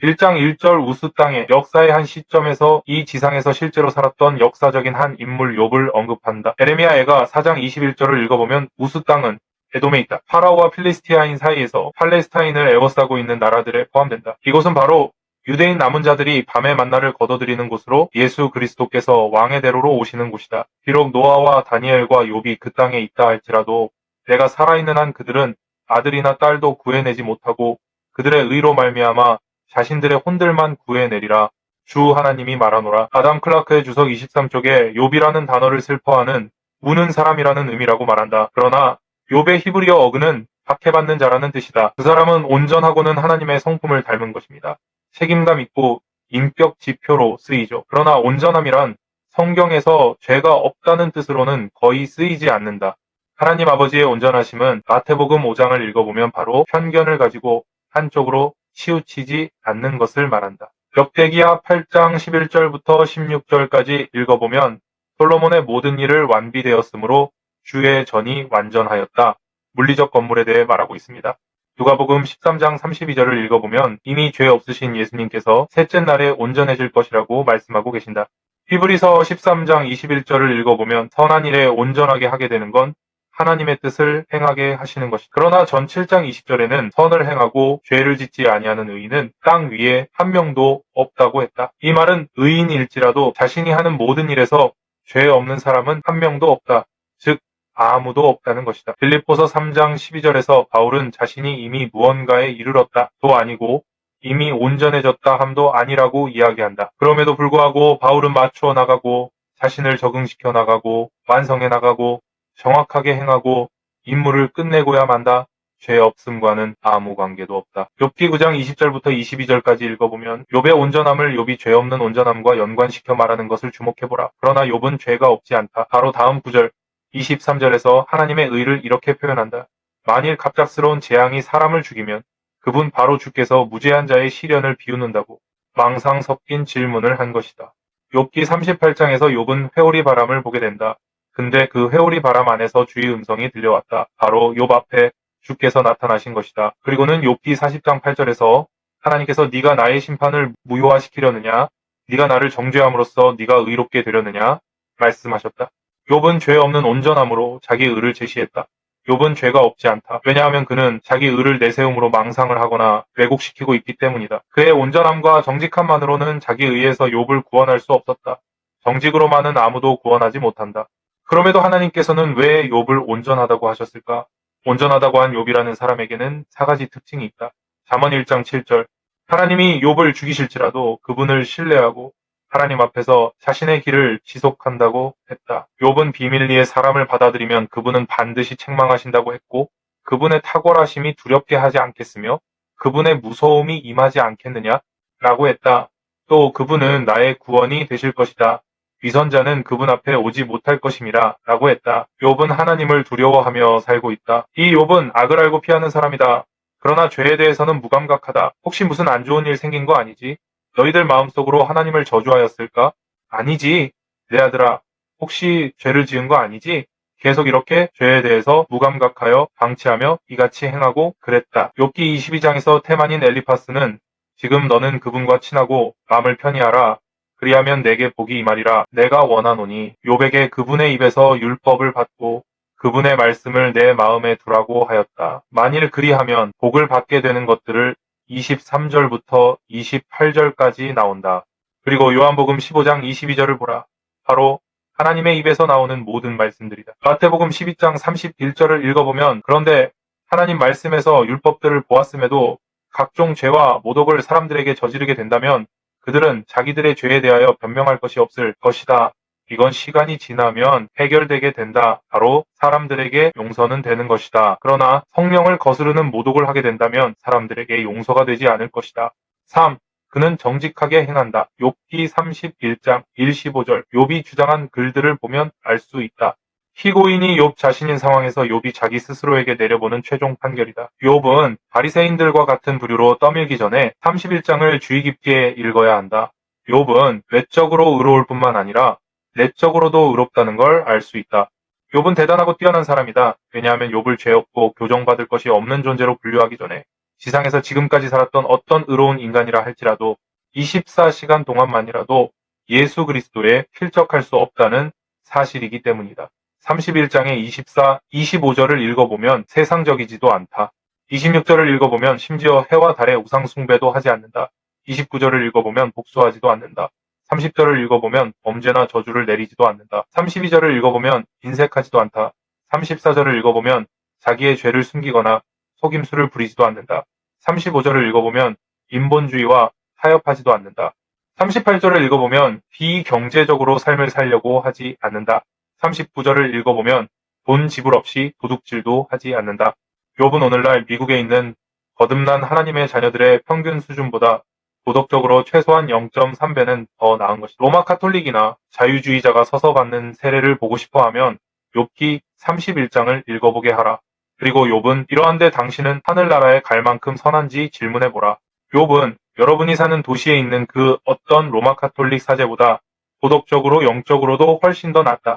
1장 1절 우스 땅에 역사의 한 시점에서 이 지상에서 실제로 살았던 역사적인 한 인물 욥을 언급한다. 에레미야애가 4장 21절을 읽어보면 우스 땅은 에돔에 있다. 파라오와 필리스티아인 사이에서 팔레스타인을 에워싸고 있는 나라들에 포함된다. 이곳은 바로 유대인 남은 자들이 밤의 만나를 거둬들이는 곳으로 예수 그리스도께서 왕의 대로로 오시는 곳이다. 비록 노아와 다니엘과 욥이 그 땅에 있다 할지라도 내가 살아있는 한 그들은 아들이나 딸도 구해내지 못하고 그들의 의로 말미암아 자신들의 혼들만 구해내리라. 주 하나님이 말하노라. 아담 클라크의 주석 23쪽에 욥이라는 단어를 슬퍼하는 우는 사람이라는 의미라고 말한다. 그러나 욥의 히브리어 어근은 박해받는 자라는 뜻이다. 그 사람은 온전하고는 하나님의 성품을 닮은 것입니다. 책임감 있고 인격 지표로 쓰이죠. 그러나 온전함이란 성경에서 죄가 없다는 뜻으로는 거의 쓰이지 않는다. 하나님 아버지의 온전하심은 마태복음 5장을 읽어보면 바로 편견을 가지고 한쪽으로 치우치지 않는 것을 말한다. 역대기하 8장 11절부터 16절까지 읽어보면 솔로몬의 모든 일을 완비되었으므로 주의 전이 완전하였다. 물리적 건물에 대해 말하고 있습니다. 누가복음 13장 32절을 읽어보면 이미 죄 없으신 예수님께서 셋째 날에 온전해질 것이라고 말씀하고 계신다. 히브리서 13장 21절을 읽어보면 선한 일에 온전하게 하게 되는 건 하나님의 뜻을 행하게 하시는 것이다. 그러나 전 7장 20절에는 선을 행하고 죄를 짓지 아니하는 의인은 땅 위에 한 명도 없다고 했다. 이 말은 의인일지라도 자신이 하는 모든 일에서 죄 없는 사람은 한 명도 없다. 즉 아무도 없다는 것이다. 빌립보서 3장 12절에서 바울은 자신이 이미 무언가에 이르렀다도 아니고 이미 온전해졌다 함도 아니라고 이야기한다. 그럼에도 불구하고 바울은 맞추어 나가고 자신을 적응시켜 나가고 완성해 나가고 정확하게 행하고 임무를 끝내고야 만다. 죄 없음과는 아무 관계도 없다. 욥기 9장 20절부터 22절까지 읽어보면 욥의 온전함을 욥이 죄 없는 온전함과 연관시켜 말하는 것을 주목해보라. 그러나 욥은 죄가 없지 않다. 바로 다음 구절 23절에서 하나님의 의를 이렇게 표현한다. 만일 갑작스러운 재앙이 사람을 죽이면 그분 바로 주께서 무죄한 자의 시련을 비우는다고 망상 섞인 질문을 한 것이다. 욥기 38장에서 욥은 회오리 바람을 보게 된다. 근데 그 회오리 바람 안에서 주의 음성이 들려왔다. 바로 욥 앞에 주께서 나타나신 것이다. 그리고는 욥기 40장 8절에서 하나님께서 네가 나의 심판을 무효화시키려느냐? 네가 나를 정죄함으로써 네가 의롭게 되려느냐? 말씀하셨다. 욥은 죄 없는 온전함으로 자기 의를 제시했다. 욥은 죄가 없지 않다. 왜냐하면 그는 자기 의를 내세움으로 망상을 하거나 왜곡시키고 있기 때문이다. 그의 온전함과 정직함만으로는 자기 의에서 욥을 구원할 수 없었다. 정직으로만은 아무도 구원하지 못한다. 그럼에도 하나님께서는 왜 욥을 온전하다고 하셨을까? 온전하다고 한 욥이라는 사람에게는 4가지 특징이 있다. 잠언 1장 7절 하나님이 욥을 죽이실지라도 그분을 신뢰하고 하나님 앞에서 자신의 길을 지속한다고 했다. 욥은 비밀리에 사람을 받아들이면 그분은 반드시 책망하신다고 했고 그분의 탁월하심이 두렵게 하지 않겠으며 그분의 무서움이 임하지 않겠느냐라고 했다. 또 그분은 나의 구원이 되실 것이다. 위선자는 그분 앞에 오지 못할 것임이라 라고 했다. 욥은 하나님을 두려워하며 살고 있다. 이 욥은 악을 알고 피하는 사람이다. 그러나 죄에 대해서는 무감각하다. 혹시 무슨 안 좋은 일 생긴 거 아니지? 너희들 마음속으로 하나님을 저주하였을까? 아니지. 내 아들아, 혹시 죄를 지은 거 아니지? 계속 이렇게 죄에 대해서 무감각하여 방치하며 이같이 행하고 그랬다. 욥기 22장에서 테만인 엘리파스는 지금 너는 그분과 친하고 마음을 편히 하라. 그리하면 내게 복이 임하리라. 내가 원하노니 욥에게 그분의 입에서 율법을 받고 그분의 말씀을 내 마음에 두라고 하였다. 만일 그리하면 복을 받게 되는 것들을 23절부터 28절까지 나온다. 그리고 요한복음 15장 22절을 보라. 바로 하나님의 입에서 나오는 모든 말씀들이다. 마태복음 12장 31절을 읽어보면 그런데 하나님 말씀에서 율법들을 보았음에도 각종 죄와 모독을 사람들에게 저지르게 된다면 그들은 자기들의 죄에 대하여 변명할 것이 없을 것이다. 이건 시간이 지나면 해결되게 된다. 바로 사람들에게 용서는 되는 것이다. 그러나 성령을 거스르는 모독을 하게 된다면 사람들에게 용서가 되지 않을 것이다. 3. 그는 정직하게 행한다. 욥기 31장 1, 15절 욥이 주장한 글들을 보면 알 수 있다. 피고인이 욥 자신인 상황에서 욥이 자기 스스로에게 내려보는 최종 판결이다. 욥은 바리새인들과 같은 부류로 떠밀기 전에 31장을 주의 깊게 읽어야 한다. 욥은 외적으로 의로울 뿐만 아니라 내적으로도 의롭다는 걸 알 수 있다. 욥은 대단하고 뛰어난 사람이다. 왜냐하면 욥을 죄 없고 교정받을 것이 없는 존재로 분류하기 전에 지상에서 지금까지 살았던 어떤 의로운 인간이라 할지라도 24시간 동안만이라도 예수 그리스도에 필적할 수 없다는 사실이기 때문이다. 31장의 24, 25절을 읽어보면 세상적이지도 않다. 26절을 읽어보면 심지어 해와 달의 우상 숭배도 하지 않는다. 29절을 읽어보면 복수하지도 않는다. 30절을 읽어보면 범죄나 저주를 내리지도 않는다. 32절을 읽어보면 인색하지도 않다. 34절을 읽어보면 자기의 죄를 숨기거나 속임수를 부리지도 않는다. 35절을 읽어보면 인본주의와 타협하지도 않는다. 38절을 읽어보면 비경제적으로 삶을 살려고 하지 않는다. 39절을 읽어보면 돈 지불 없이 도둑질도 하지 않는다. 욥은 오늘날 미국에 있는 거듭난 하나님의 자녀들의 평균 수준보다 도덕적으로 최소한 0.3배는 더 나은 것이다. 로마 카톨릭이나 자유주의자가 서서 받는 세례를 보고 싶어하면 욥기 31장을 읽어보게 하라. 그리고 욥은 이러한데 당신은 하늘나라에 갈 만큼 선한지 질문해보라. 욥은 여러분이 사는 도시에 있는 그 어떤 로마 카톨릭 사제보다 도덕적으로 영적으로도 훨씬 더 낫다.